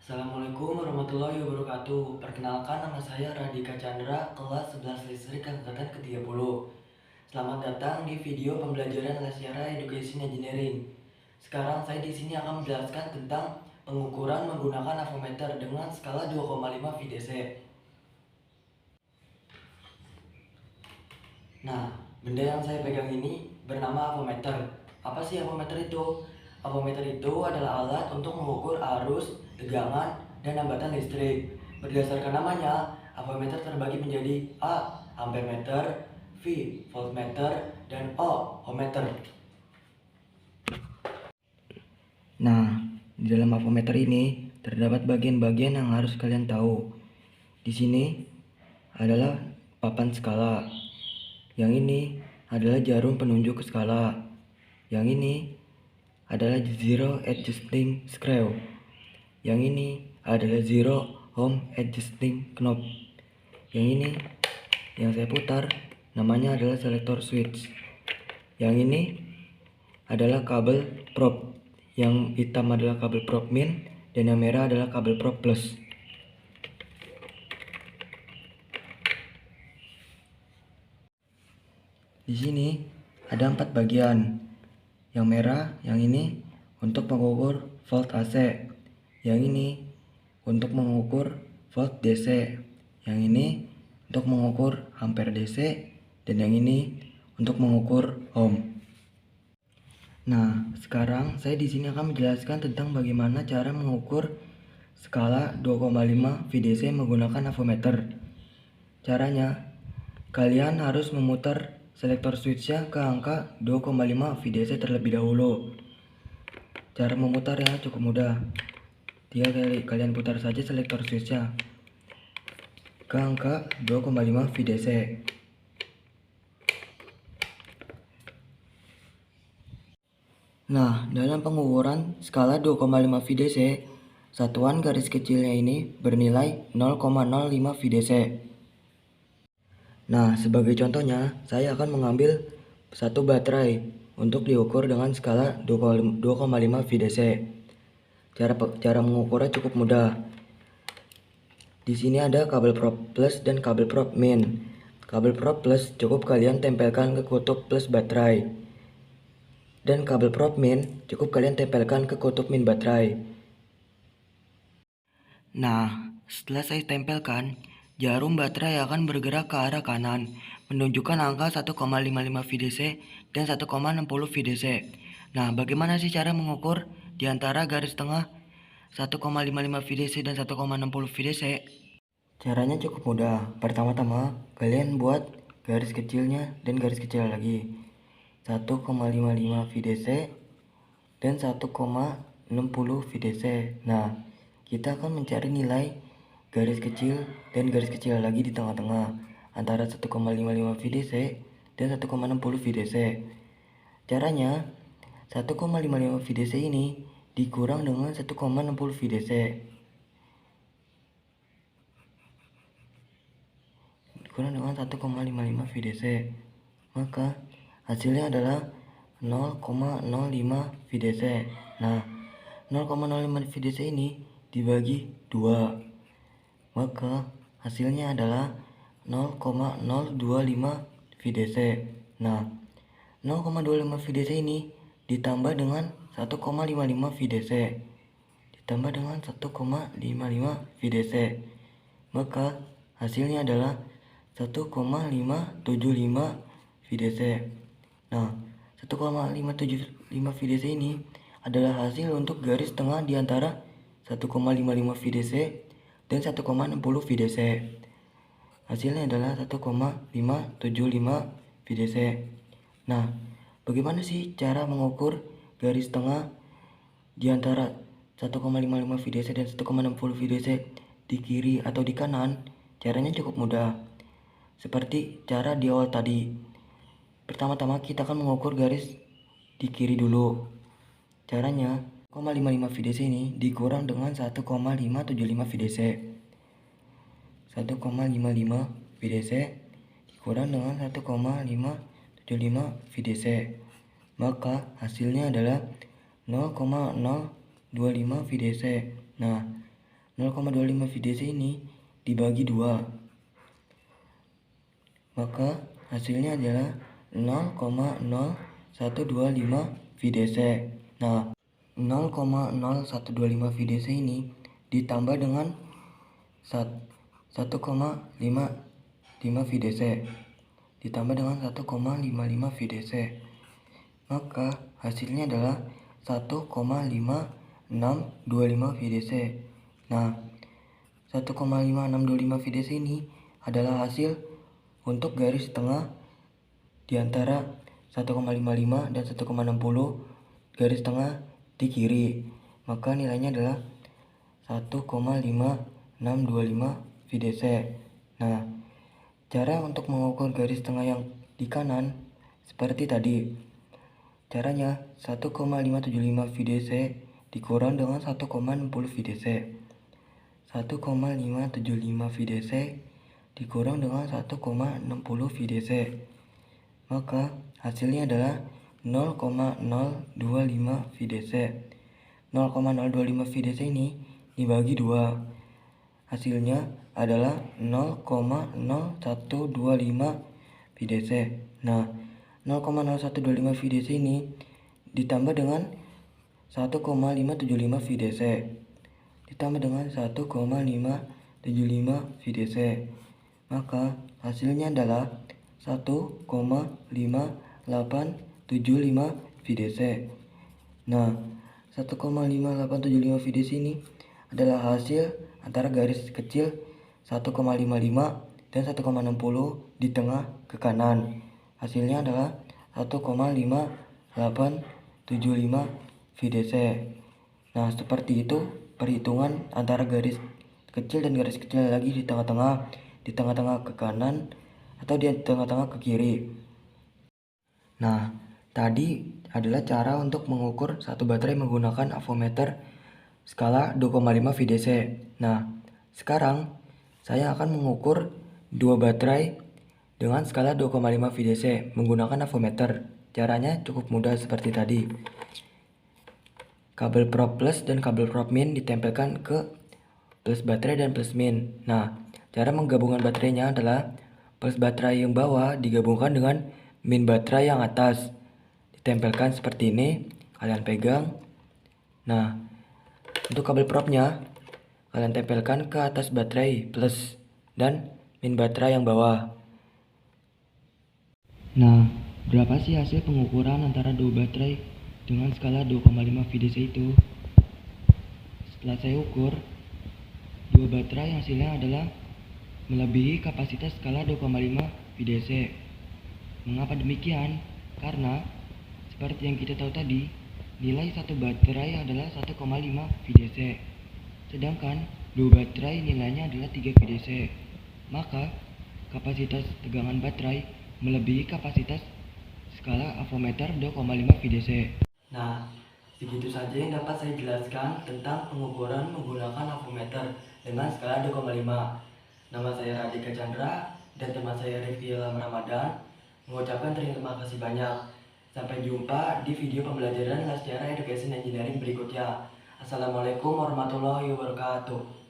Assalamualaikum warahmatullahi wabarakatuh. Perkenalkan, nama saya Radika Chandra, kelas 11 Listrik angkatan ke-30. Selamat datang di video pembelajaran Lesiara Education Engineering. Sekarang saya di sini akan menjelaskan tentang pengukuran menggunakan avometer dengan skala 2,5 VDC. Nah, benda yang saya pegang ini bernama avometer. Apa sih avometer itu? Avometer itu adalah alat untuk mengukur arus, tegangan, dan hambatan listrik. Berdasarkan namanya, avometer terbagi menjadi A. Ampermeter, V. Voltmeter, dan O. Ohmmeter. Nah, di dalam avometer ini terdapat bagian-bagian yang harus kalian tahu. Di sini adalah papan skala. Yang ini adalah jarum penunjuk ke skala. Yang ini adalah zero adjusting screw. Yang ini adalah zero ohm adjusting knob. Yang ini yang saya putar namanya adalah selector switch. Yang ini adalah kabel probe. Yang hitam adalah kabel probe min dan yang merah adalah kabel probe plus. Di sini ada 4 bagian. Yang merah, yang ini untuk mengukur volt AC. Yang ini untuk mengukur volt DC. Yang ini untuk mengukur ampere DC dan yang ini untuk mengukur ohm. Nah, sekarang saya di sini akan menjelaskan tentang bagaimana cara mengukur skala 2,5 VDC menggunakan avometer. Caranya, kalian harus memutar selektor switchnya ke angka 2,5 VDC terlebih dahulu. Cara memutarnya cukup mudah. Tinggal kalian putar saja selektor switchnya ke angka 2,5 VDC. Nah, dalam pengukuran skala 2,5 VDC, satuan garis kecilnya ini bernilai 0,05 VDC. Nah, sebagai contohnya, saya akan mengambil satu baterai untuk diukur dengan skala 2,5 VDC. Cara mengukurnya cukup mudah. Di sini ada kabel probe plus dan kabel probe min. Kabel probe plus cukup kalian tempelkan ke kutub plus baterai. Dan kabel probe min cukup kalian tempelkan ke kutub min baterai. Nah, setelah saya tempelkan, jarum baterai akan bergerak ke arah kanan, menunjukkan angka 1,55 VDC dan 1,60 VDC. Nah, bagaimana sih cara mengukur di antara garis tengah 1,55 VDC dan 1,60 VDC? Caranya cukup mudah. Pertama-tama, kalian buat garis kecilnya dan garis kecil lagi. 1,55 VDC dan 1,60 VDC. Nah, kita akan mencari nilai garis kecil dan garis kecil lagi di tengah-tengah antara 1,55 VDC dan 1,60 VDC. Caranya, 1,55 VDC ini dikurang dengan 1,60 VDC. Dikurang dengan 1,55 VDC. Maka hasilnya adalah 0,05 VDC. Nah, 0,05 VDC ini dibagi 2, maka hasilnya adalah 0,025 VDC. Nah, 0,25 VDC ini ditambah dengan 1,55 VDC ditambah dengan 1,55 VDC, maka hasilnya adalah 1,575 VDC. Nah, 1,575 VDC ini adalah hasil untuk garis tengah di antara 1,55 VDC dan 1,60 VDC. Hasilnya adalah 1,575 VDC. Nah, bagaimana sih cara mengukur garis tengah di antara 1,55 VDC dan 1,60 VDC di kiri atau di kanan? Caranya cukup mudah. Seperti cara di awal tadi. Pertama-tama kita akan mengukur garis di kiri dulu. Caranya, 0,55 VDC ini dikurang dengan 1,575 VDC. 1,55 VDC dikurang dengan 1,575 VDC. Maka hasilnya adalah 0,025 VDC. Nah, 0,25 VDC ini dibagi 2, maka hasilnya adalah 0,0125 VDC. Nah, 0,0125 VDC ini ditambah dengan 1,55 VDC ditambah dengan 1,55 VDC, maka hasilnya adalah 1,5625 VDC. Nah, 1,5625 VDC ini adalah hasil untuk garis tengah di antara 1,55 dan 1,60 garis tengah di kiri, maka nilainya adalah 1,5625 VDC. Nah, cara untuk mengukur garis tengah yang di kanan seperti tadi. Caranya 1,575 VDC dikurang dengan 1,60 VDC. 1,575 VDC dikurang dengan 1,60 VDC. Maka hasilnya adalah 0,025 VDC. 0,025 VDC ini dibagi 2. Hasilnya adalah 0,0125 VDC. Nah, 0,0125 VDC ini ditambah dengan 1,575 VDC ditambah dengan 1,575 VDC, maka hasilnya adalah 1,5875 VDC. Nah, 1,5875 VDC ini adalah hasil antara garis kecil 1,55 dan 1,60 di tengah ke kanan. Hasilnya adalah 1,5875 VDC. Nah, seperti itu perhitungan antara garis kecil dan garis kecil lagi di tengah-tengah ke kanan atau di tengah-tengah ke kiri. Nah, tadi adalah cara untuk mengukur satu baterai menggunakan avometer skala 2,5 VDC. Nah, sekarang saya akan mengukur dua baterai dengan skala 2,5 VDC menggunakan avometer. Caranya cukup mudah seperti tadi. Kabel prop plus dan kabel prop min ditempelkan ke plus baterai dan plus min. Nah, cara menggabungkan baterainya adalah plus baterai yang bawah digabungkan dengan min baterai yang atas. Ditempelkan seperti ini, kalian pegang. Nah, untuk kabel propnya kalian tempelkan ke atas baterai plus dan min baterai yang bawah. Nah, berapa sih hasil pengukuran antara dua baterai dengan skala 2,5 VDC itu? Setelah saya ukur, dua baterai hasilnya adalah melebihi kapasitas skala 2,5 VDC. Mengapa demikian? Karena seperti yang kita tahu tadi, nilai satu baterai adalah 1,5 VDC. Sedangkan dua baterai nilainya adalah 3 VDC. Maka kapasitas tegangan baterai melebihi kapasitas skala avometer 2,5 VDC. Nah, segitu saja yang dapat saya jelaskan tentang pengukuran menggunakan avometer dengan skala 2,5. Nama saya Radika Chandra dan teman saya Rifki Ilham Ramadan mengucapkan terima kasih banyak. Sampai jumpa di video pembelajaran Sejarah Education Engineering berikutnya. Assalamualaikum warahmatullahi wabarakatuh.